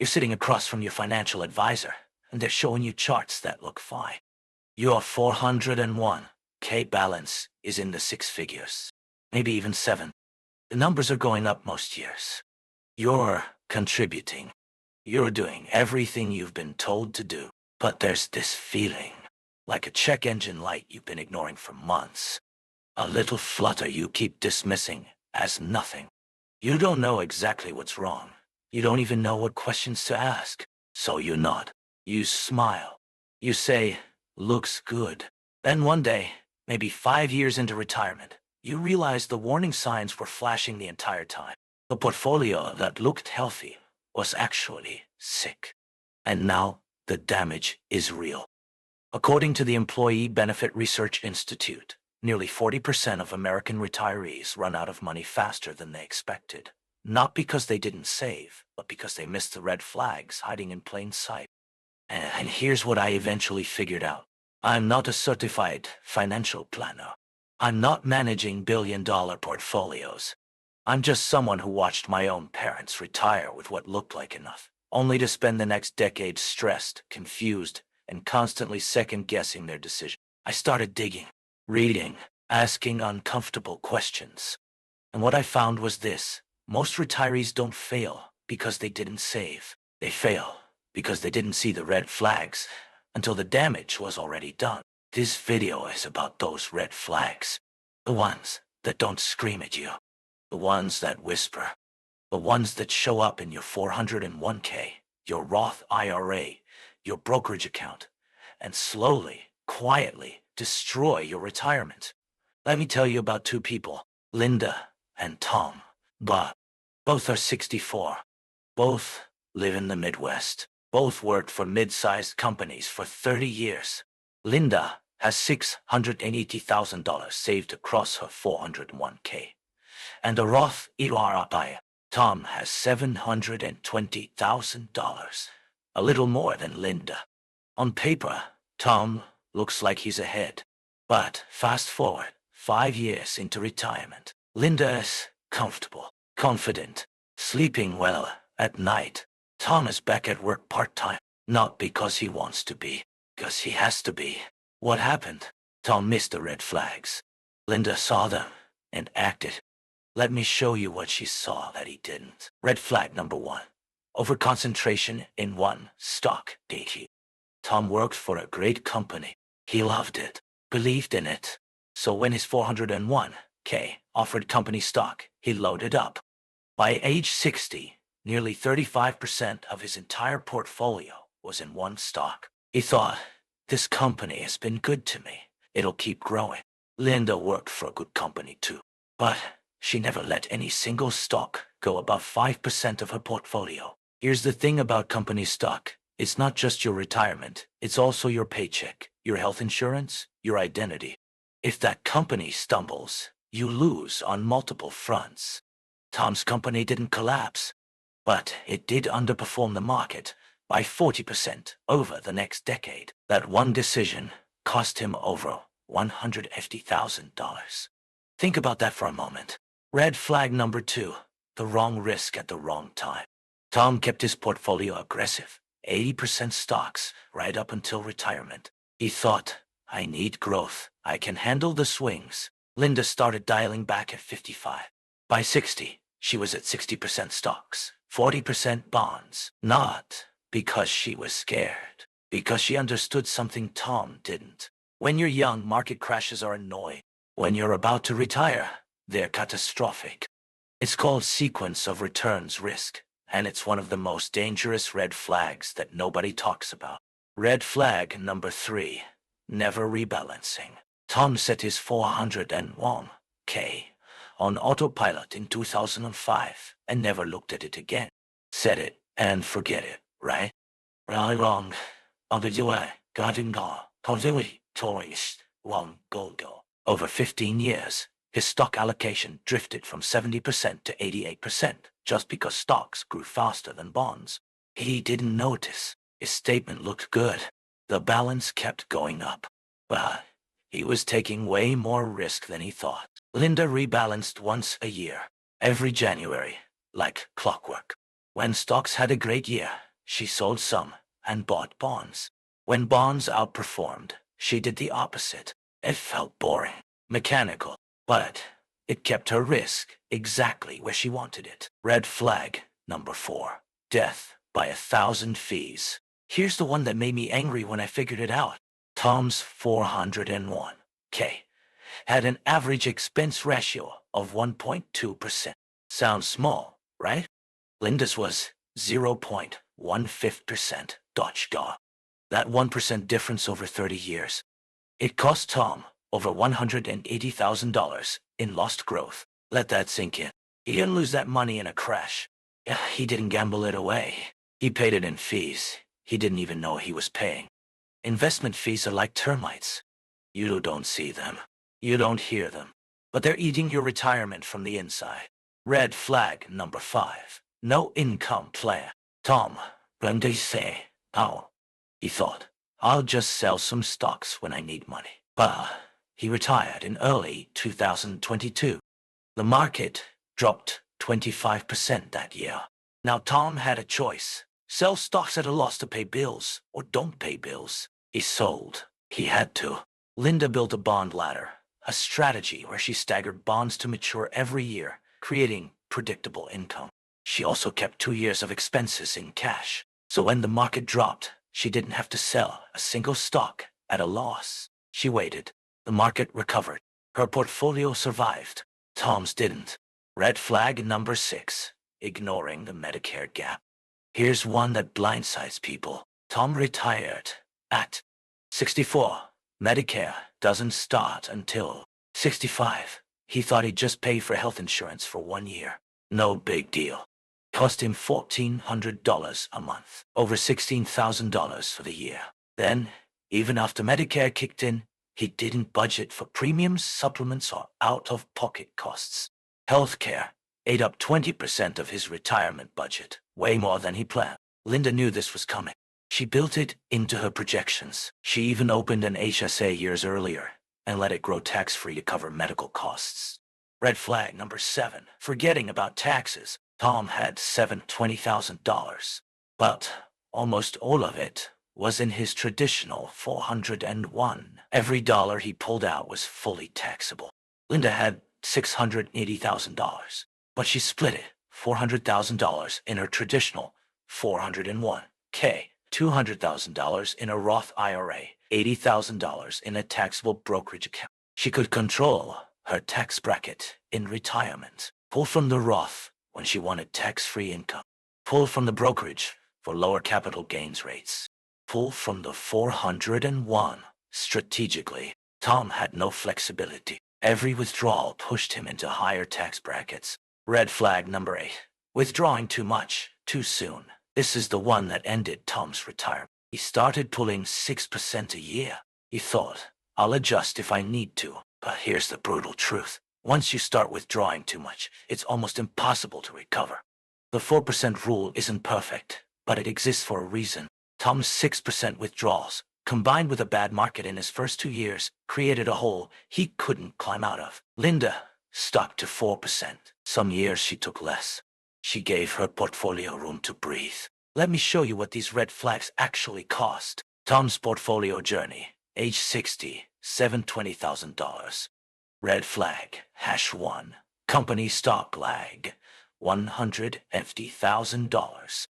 You're sitting across from your financial advisor, and they're showing you charts that look fine. Your 401k balance is in the six figures, maybe even seven. The numbers are going up most years. You're contributing. You're doing everything you've been told to do. But there's this feeling, like a check engine light you've been ignoring for months. A little flutter you keep dismissing as nothing. You don't know exactly what's wrong. You don't even know what questions to ask. So you nod. You smile. You say, looks good. Then one day, maybe 5 years into retirement, you realize the warning signs were flashing the entire time. The portfolio that looked healthy was actually sick. And now the damage is real. According to the Employee Benefit Research Institute, nearly 40% of American retirees run out of money faster than they expected. Not because they didn't save, but because they missed the red flags hiding in plain sight. And here's what I eventually figured out. I'm not a certified financial planner. I'm not managing billion-dollar portfolios. I'm just someone who watched my own parents retire with what looked like enough, only to spend the next decade stressed, confused, and constantly second-guessing their decision. I started digging, reading, asking uncomfortable questions. And what I found was this. Most retirees don't fail because they didn't save. They fail because they didn't see the red flags until the damage was already done. This video is about those red flags. The ones that don't scream at you. The ones that whisper. The ones that show up in your 401k, your Roth IRA, your brokerage account, and slowly, quietly destroy your retirement. Let me tell you about two people, Linda and Tom. Both are 64. Both live in the Midwest. Both worked for mid-sized companies for 30 years. Linda has $680,000 saved across her 401k and a Roth IRA. Tom has $720,000, a little more than Linda. On paper, Tom looks like he's ahead. But fast forward 5 years into retirement, Linda is comfortable, confident, sleeping well at night. Tom is back at work part-time, not because he wants to be, because he has to be. What happened? Tom missed the red flags. Linda saw them and acted. Let me show you what she saw that he didn't. Red flag number 1. Overconcentration in one stock. Tom worked for a great company. He loved it, believed in it. So when his 401k offered company stock, he loaded up. By age 60, nearly 35% of his entire portfolio was in one stock. He thought, this company has been good to me. It'll keep growing. Linda worked for a good company too, but she never let any single stock go above 5% of her portfolio. Here's the thing about company stock. It's not just your retirement. It's also your paycheck, your health insurance, your identity. If that company stumbles, you lose on multiple fronts. Tom's company didn't collapse, but it did underperform the market by 40% over the next decade. That one decision cost him over $150,000. Think about that for a moment. Red flag number 2, the wrong risk at the wrong time. Tom kept his portfolio aggressive, 80% stocks, right up until retirement. He thought, I need growth. I can handle the swings. Linda started dialing back at 55. By 60, she was at 60% stocks, 40% bonds. Not because she was scared, because she understood something Tom didn't. When you're young, market crashes are annoying. When you're about to retire, they're catastrophic. It's called sequence of returns risk, and it's one of the most dangerous red flags that nobody talks about. Red flag number 3, never rebalancing. Tom set his 401k on autopilot in 2005 and never looked at it again. Set it and forget it, right? Wrong. Over 15 years, his stock allocation drifted from 70% to 88% just because stocks grew faster than bonds. He didn't notice. His statement looked good. The balance kept going up. But he was taking way more risk than he thought. Linda rebalanced once a year, every January, like clockwork. When stocks had a great year, She sold some and bought bonds. When bonds outperformed, she did the opposite. It felt boring, mechanical, but it kept her risk exactly where she wanted it. Red flag number 4. Death by 1,000 fees. Here's the one that made me angry when I figured it out. Tom's 401k had an average expense ratio of 1.2%. Sounds small, right? Linda's was 0.15%. Dodge. That 1% difference over 30 years. It cost Tom over $180,000 in lost growth. Let that sink in. He didn't lose that money in a crash. He didn't gamble it away. He paid it in fees he didn't even know he was paying. Investment fees are like termites. You don't see them. You don't hear them. But they're eating your retirement from the inside. Red flag number 5. No income plan. Tom, when they say, oh, he thought, I'll just sell some stocks when I need money. But he retired in early 2022. The market dropped 25% that year. Now Tom had a choice. Sell stocks at a loss to pay bills, or don't pay bills. He sold. He had to. Linda built a bond ladder, a strategy where she staggered bonds to mature every year, creating predictable income. She also kept 2 years of expenses in cash. So when the market dropped, she didn't have to sell a single stock at a loss. She waited. The market recovered. Her portfolio survived. Tom's didn't. Red flag number 6. Ignoring the Medicare Gap. Here's one that blindsides people. Tom retired at 64. Medicare doesn't start until 65. He thought he'd just pay for health insurance for 1 year. No big deal. Cost him $1,400 a month. Over $16,000 for the year. Then, even after Medicare kicked in, he didn't budget for premiums, supplements, or out-of-pocket costs. Healthcare ate up 20% of his retirement budget, way more than he planned. Linda knew this was coming. She built it into her projections. She even opened an HSA years earlier and let it grow tax-free to cover medical costs. Red flag number 7. Forgetting about taxes. Tom had $20,000, but almost all of it was in his traditional 401. Every dollar he pulled out was fully taxable. Linda had $680,000, but she split it, $400,000 in her traditional 401k, $200,000 in a Roth IRA, $80,000 in a taxable brokerage account. She could control her tax bracket in retirement. Pull from the Roth when she wanted tax-free income. Pull from the brokerage for lower capital gains rates. Pull from the 401 strategically. Tom had no flexibility. Every withdrawal pushed him into higher tax brackets. Red flag number 8. Withdrawing too much, too soon. This is the one that ended Tom's retirement. He started pulling 6% a year. He thought, I'll adjust if I need to. But here's the brutal truth. Once you start withdrawing too much, it's almost impossible to recover. The 4% rule isn't perfect, but it exists for a reason. Tom's 6% withdrawals, combined with a bad market in his first 2 years, created a hole he couldn't climb out of. Linda stuck to 4%. Some years she took less. She gave her portfolio room to breathe. Let me show you what these red flags actually cost. Tom's portfolio journey, age 60, $720,000. Red flag, #1. Company stock lag, $150,000.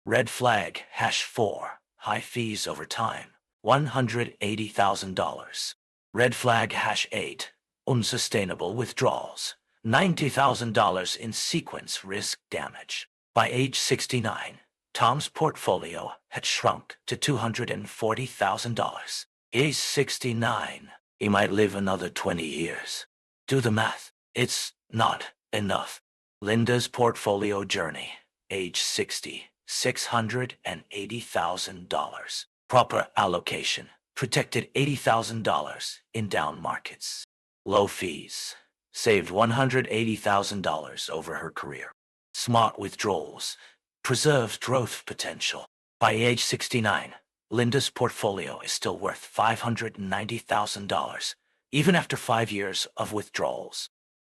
Red flag, #4. High fees over time, $180,000. Red flag, #8. Unsustainable withdrawals, $90,000 in sequence risk damage. By age 69, Tom's portfolio had shrunk to $240,000. He's 69. He might live another 20 years. Do the math. It's not enough. Linda's portfolio journey, age 60, $680,000. Proper allocation, protected $80,000 in down markets. Low fees, saved $180,000 over her career. Smart withdrawals, preserved growth potential. By age 69, Linda's portfolio is still worth $590,000, even after 5 years of withdrawals.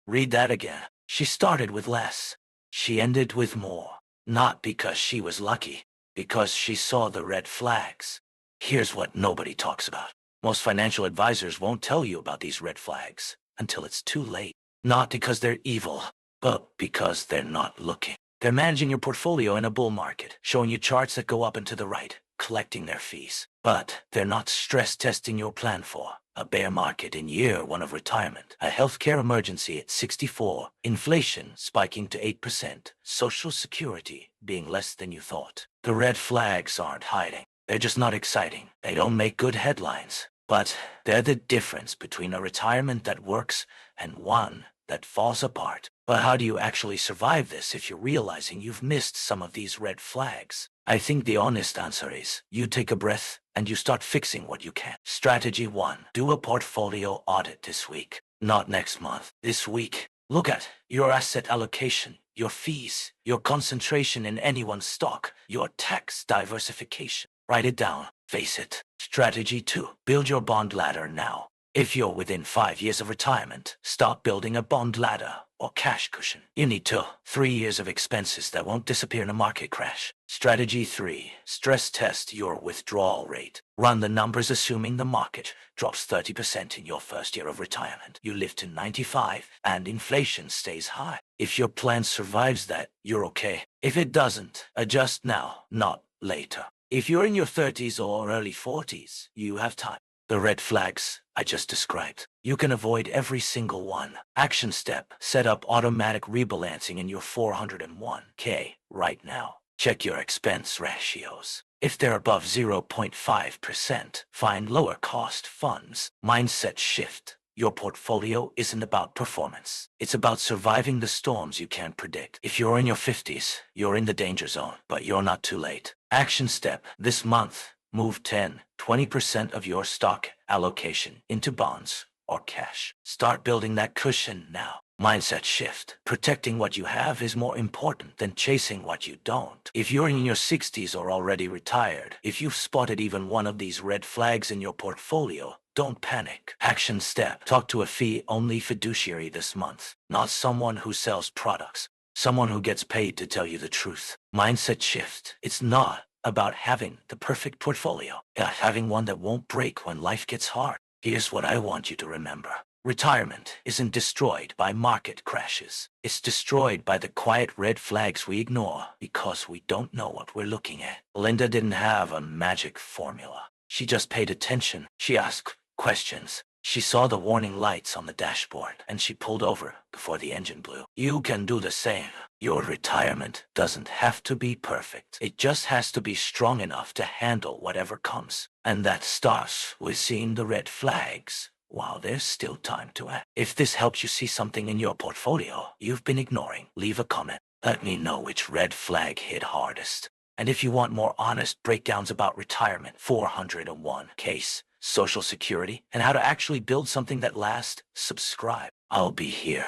Read that again. She started with less. She ended with more. Not because she was lucky, Because she saw the red flags. Here's what nobody talks about. Most financial advisors won't tell you about these red flags until it's too late. Not because they're evil, but because they're not looking. They're managing your portfolio in a bull market, showing you charts that go up and to the right, collecting their fees. But they're not stress testing your plan for a bear market in year one of retirement, a healthcare emergency at 64, inflation spiking to 8%, Social Security being less than you thought. The red flags aren't hiding. They're just not exciting. They don't make good headlines. But they're the difference between a retirement that works and one that falls apart. But how do you actually survive this if you're realizing you've missed some of these red flags? I think the honest answer is you take a breath and you start fixing what you can. Strategy 1. Do a portfolio audit this week, not next month. This week. Look at your asset allocation, your fees, your concentration in any one stock, your tax diversification. Write it down. Face it. Strategy 2. Build your bond ladder now. If you're within 5 years of retirement, stop building a bond ladder or cash cushion. You need 3 years of expenses that won't disappear in a market crash. Strategy 3. Stress test your withdrawal rate. Run the numbers assuming the market drops 30% in your first year of retirement. You live to 95 and inflation stays high. If your plan survives that, you're okay. If it doesn't, adjust now, not later. If you're in your 30s or early 40s, you have time. The red flags I just described, you can avoid every single one. Action step, set up automatic rebalancing in your 401k right now. Check your expense ratios. If they're above 0.5%, find lower cost funds. Mindset shift. Your portfolio isn't about performance. It's about surviving the storms you can't predict. If you're in your 50s, you're in the danger zone, but you're not too late. Action step, this month, move 20% of your stock allocation into bonds or cash. Start building that cushion now. Mindset shift. Protecting what you have is more important than chasing what you don't. If you're in your 60s or already retired, if you've spotted even one of these red flags in your portfolio, don't panic. Action step. Talk to a fee-only fiduciary this month, not someone who sells products. Someone who gets paid to tell you the truth. Mindset shift. It's not about having the perfect portfolio, having one that won't break when life gets hard. Here's what I want you to remember. Retirement isn't destroyed by market crashes. It's destroyed by the quiet red flags we ignore because we don't know what we're looking at. Linda didn't have a magic formula. She just paid attention. She asked questions. She saw the warning lights on the dashboard, and she pulled over before the engine blew. You can do the same. Your retirement doesn't have to be perfect. It just has to be strong enough to handle whatever comes. And that starts with seeing the red flags while there's still time to act. If this helps you see something in your portfolio you've been ignoring, leave a comment. Let me know which red flag hit hardest. And if you want more honest breakdowns about retirement, 401 case, Social Security, and how to actually build something that lasts, subscribe. I'll be here.